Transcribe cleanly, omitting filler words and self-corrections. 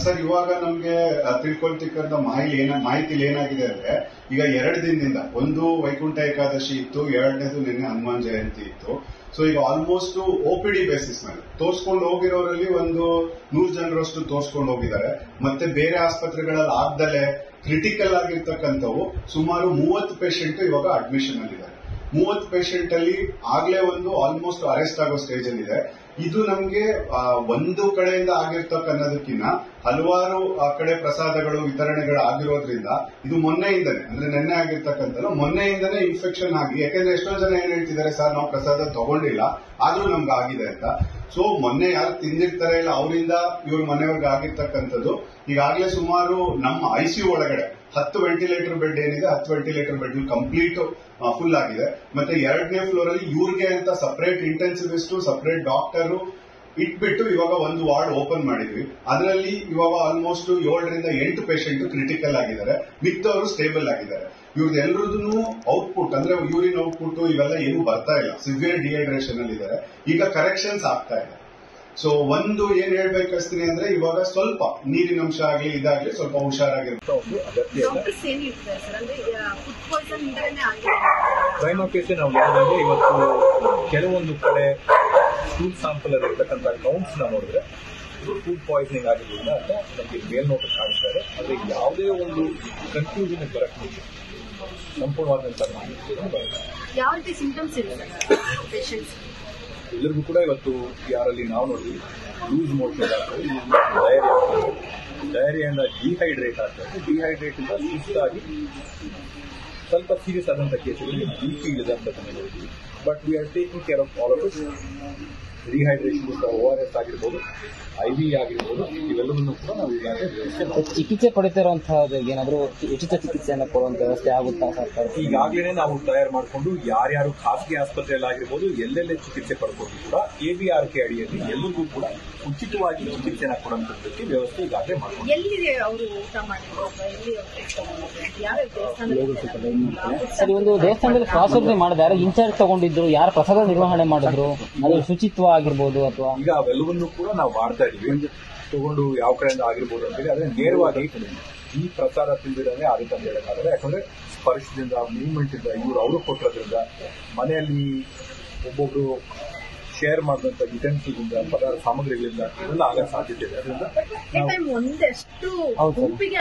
Sir, ಇವಾಗ ನಮ್ಗೆ ತಿಳ್ಕೊಳ್ತಿಕ್ಕಂತ ಮಾಹಿತಿಲಿ ಏನಾಗಿದೆ ಅಂದ್ರೆ, ಈಗ 2 ದಿನದಿಂದ ಒಂದು ವೈಕುಂಠ ಏಕಾದಶಿ ಇತ್ತು, 2ನೇದು ನಿನ್ನೆ ಹನುಮಾನ್ ಜಯಂತಿ ಇತ್ತು. ಸೊ ಈಗ ಆಲ್ಮೋಸ್ಟ್ OPD ಬೇಸಿಸ್ ಮೇಲೆ ತೋರ್ಸ್ಕೊಂಡು ಹೋಗಿರೋರಲ್ಲಿ ಒಂದು 100 ಜನರಷ್ಟು ತೋರ್ಸ್ಕೊಂಡು ಹೋಗಿದ್ದಾರೆ. ಮತ್ತೆ ಬೇರೆ ಆಸ್ಪತ್ರೆಗಳಲ್ಲಿ ಆಗ್ದಲೆ ಕ್ರಿಟಿಕಲ್ ಆಗಿರ್ತಕ್ಕಂಥವು ಸುಮಾರು 30 ಪೇಷಂಟ್ ಇವಾಗ ಅಡ್ಮಿಷನ್ ಅಲ್ಲಿದ್ದಾರೆ. 30 ಪೇಷಂಟ್ ಅಲ್ಲಿ ಆಗ್ಲೇ ಒಂದು ಆಲ್ಮೋಸ್ಟ್ ಅರೆಸ್ಟ್ ಆಗೋ ಸ್ಟೇಜ್ ಅಲ್ಲಿ ಇದೆ. ಇದು ನಮ್ಗೆ ಒಂದು ಕಡೆಯಿಂದ ಆಗಿರ್ತಕ್ಕನ್ನೋದಕ್ಕಿಂತ ಹಲವಾರು ಆ ಕಡೆ ಪ್ರಸಾದಗಳು ವಿತರಣೆಗಳು ಆಗಿರೋದ್ರಿಂದ ಇದು ಮೊನ್ನೆಯಿಂದನೇ, ಅಂದ್ರೆ ನೆನ್ನೆ ಆಗಿರ್ತಕ್ಕಂಥದ್ದು ಮೊನ್ನೆಯಿಂದನೇ ಇನ್ಫೆಕ್ಷನ್ ಆಗಿ, ಯಾಕಂದ್ರೆ ಎಷ್ಟೋ ಜನ ಏನ್ ಹೇಳ್ತಿದ್ದಾರೆ, ಸರ್ ನಾವು ಪ್ರಸಾದ ತಗೊಂಡಿಲ್ಲ ಆದ್ರೂ ನಮ್ಗೆ ಆಗಿದೆ ಅಂತ. ಸೊ ಮೊನ್ನೆ ಯಾರು ತಿಂದಿರ್ತಾರೆ ಇಲ್ಲ ಅವರಿಂದ ಇವ್ರ ಮನೆಯವ್ರಿಗೆ ಆಗಿರ್ತಕ್ಕಂಥದ್ದು. ಈಗಾಗಲೇ ಸುಮಾರು ನಮ್ಮ ICU ಒಳಗಡೆ 10 ವೆಂಟಿಲೇಟರ್ ಬೆಡ್ ಏನಿದೆ, 10 ವೆಂಟಿಲೇಟರ್ ಬೆಡ್ ಕಂಪ್ಲೀಟ್ ಫುಲ್ ಆಗಿದೆ. ಮತ್ತೆ 2ನೇ ಫ್ಲೋರ್ ಅಲ್ಲಿ ಇವ್ರಿಗೆ ಅಂತ ಸಪರೇಟ್ ಇಂಟೆನ್ಸಿವಿಸ್ಟ್, ಸಪರೇಟ್ ಡಾಕ್ಟರ್ ಇಟ್ಬಿಟ್ಟು ಇವಾಗ ಒಂದು ವಾರ್ಡ್ ಓಪನ್ ಮಾಡಿದ್ವಿ. ಅದರಲ್ಲಿ ಇವಾಗ ಆಲ್ಮೋಸ್ಟ್ 7 ರಿಂದ 8 ಪೇಷಂಟ್ ಕ್ರಿಟಿಕಲ್ ಆಗಿದ್ದಾರೆ, ಮಿಕ್ಕವರು ಸ್ಟೇಬಲ್ ಆಗಿದ್ದಾರೆ. ಇವ್ರದೆಲ್ಲರದೂ ಔಟ್ಪುಟ್ ಅಂದ್ರೆ ಯೂರಿನ್ ಔಟ್ಪುಟ್ ಇವೆಲ್ಲ ಏನು ಬರ್ತಾ ಇಲ್ಲ, ಸಿವಿಯರ್ ಡಿಹೈಡ್ರೇಷನ್ ಅಲ್ಲಿ ಇದ್ದಾರೆ. ಈಗ ಕರೆಕ್ಷನ್ಸ್ ಆಗ್ತಾ ಇದೆ. ಸೊ ಒಂದು ಏನ್ ಹೇಳ್ಬೇಕಸ್ತೀನಿ ಅಂದ್ರೆ, ಇವಾಗ ಸ್ವಲ್ಪ ನೀರಿನಂಶ ಆಗ್ಲಿ ಇದಾಗ್ಲಿ ಸ್ವಲ್ಪ ಹುಷಾರಾಗಿರುತ್ತೆ. ಪ್ರೈಮ್ ಕೇಸ್ ನಾವು ಹೇಳಿದ್ರೆ ಇವತ್ತು ಕೆಲವೊಂದು ಕಡೆ ಫುಡ್ ಸ್ಯಾಂಪಲ್ ಇರತಕ್ಕಂಥ ಕೌಂಟ್ಸ್ ನ ನೋಡಿದ್ರೆ ಫುಡ್ ಪಾಯ್ಸನಿಂಗ್ ಆಗಿರೋದ್ರಿಂದ ಅಂತ ನಮಗೆ ಮೇಲ್ನೋಟ ಕಾಣಿಸ್ತಾ ಇದೆ. ಆದರೆ ಯಾವುದೇ ಒಂದು ಕನ್ಫ್ಯೂಷನ್ ಬರಕ್ಕೆ ಸಂಪೂರ್ಣವಾದಂತ ಯಾವ ರೀತಿ ಸಿಂಪ್ಟಮ್ಸ್ ಇದೆ ಎಲ್ಲರಿಗೂ ಕೂಡ ಇವತ್ತು ಯಾರಲ್ಲಿ ನಾವು ನೋಡಿದ್ವಿ ಲೂಸ್ ಮೋಷನ್ ಆಗ್ತದೆ, ಡಯರಿಯಾ ಆಗ್ತದೆ, ಡಯರಿಯಿಂದ ಡಿಹೈಡ್ರೇಟ್ ಆಗ್ತದೆ, ಡಿಹೈಡ್ರೇಟ್ ಇಂದ ಸುಸ್ತಾಗಿ ಸ್ವಲ್ಪ ಸೀರಿಯಸ್ ಆದಂಥ ಕೇಸುಗಳಲ್ಲಿ BP ಇಳಿದಂಥದ್ದನ್ನು ನೋಡಿದ್ವಿ. But we are taking care of all of it. Rehydration ORS ಆಗಿರ್ಬೋದು, IV ಆಗಿರ್ಬೋದು, ಇವೆಲ್ಲವನ್ನೂ ಕೂಡ ನಾವು ಈಗಾಗಲೇ ಚಿಕಿತ್ಸೆ ಪಡಿತಿರುವಂತಹ ಏನಾದರೂ ಉಚಿತ ಚಿಕಿತ್ಸೆಯನ್ನು ಕೊಡುವಂತ ವ್ಯವಸ್ಥೆ ಆಗುತ್ತಾ ಸರ್ಕಾರ? ಈಗಾಗಲೇ ನಾವು ತಯಾರು ಮಾಡಿಕೊಂಡು ಯಾರ್ಯಾರು ಖಾಸಗಿ ಆಸ್ಪತ್ರೆಯಲ್ಲಿ ಆಗಿರ್ಬೋದು ಎಲ್ಲೆಲ್ಲೇ ಚಿಕಿತ್ಸೆ ಪಡ್ಕೊಂಡು ಕೂಡ ABRK ಅಡಿಯಲ್ಲಿ ಎಲ್ಲರಿಗೂ ಕೂಡ ಉಚಿತವಾಗಿ ಚಿಕಿತ್ಸೆನ ಕೊಡುವಂತದ್ದಕ್ಕೆ ವ್ಯವಸ್ಥೆ ಈಗಾಗಲೇ ಮಾಡಿಕೊಂಡು. ಎಲ್ಲಿದೆ ಅವರು ಊಟ ಸರಿ, ಒಂದು ದೇವಸ್ಥಾನದಲ್ಲಿ ಕ್ರಾಸೋಪಣೆ ಮಾಡಿದಾರೆ, ಇನ್ಚಾರ್ಜ್ ತಗೊಂಡಿದ್ರು, ಯಾರ ಪ್ರಸಾದ ನಿರ್ವಹಣೆ ಮಾಡಿದ್ರು, ಅದು ಶುಚಿತ್ವ ಆಗಿರ್ಬೋದು ಅಥವಾ ಈಗ ಅವೆಲ್ಲವನ್ನೂ ಕೂಡ ನಾವು ಮಾಡ್ತಾ ಇದೀವಿ. ತಗೊಂಡು ಯಾವ ಕಡೆಯಿಂದ ಆಗಿರ್ಬೋದು ಅಂತೇಳಿ, ಆದ್ರೆ ನೇರವಾಗಿ ಈ ಪ್ರಸಾರ ತಿಂದಿದ್ರೆ ಆಗುತ್ತೆ ಅಂತ ಹೇಳಕ್ಕಾಗಲ್ಲ. ಯಾಕಂದ್ರೆ ಸ್ಪರ್ಶದಿಂದ, ಮೂವ್ಮೆಂಟ್ ಇಂದ, ಅವರು ಕೊಟ್ಟಿರೋದ್ರಿಂದ, ಮನೆಯಲ್ಲಿ ಒಬ್ಬೊಬ್ರು ಶೇರ್ ಮಾಡಿದಂತ ಯುಟೆನ್ಸಿಲ್ಗಳಿಂದ, ಪದಾರ್ಥ ಸಾಮಗ್ರಿಗಳಿಂದ ಇವೆಲ್ಲ ಆಗೋ ಸಾಧ್ಯತೆ ಇದೆ. ಅದರಿಂದ ಒಂದಷ್ಟು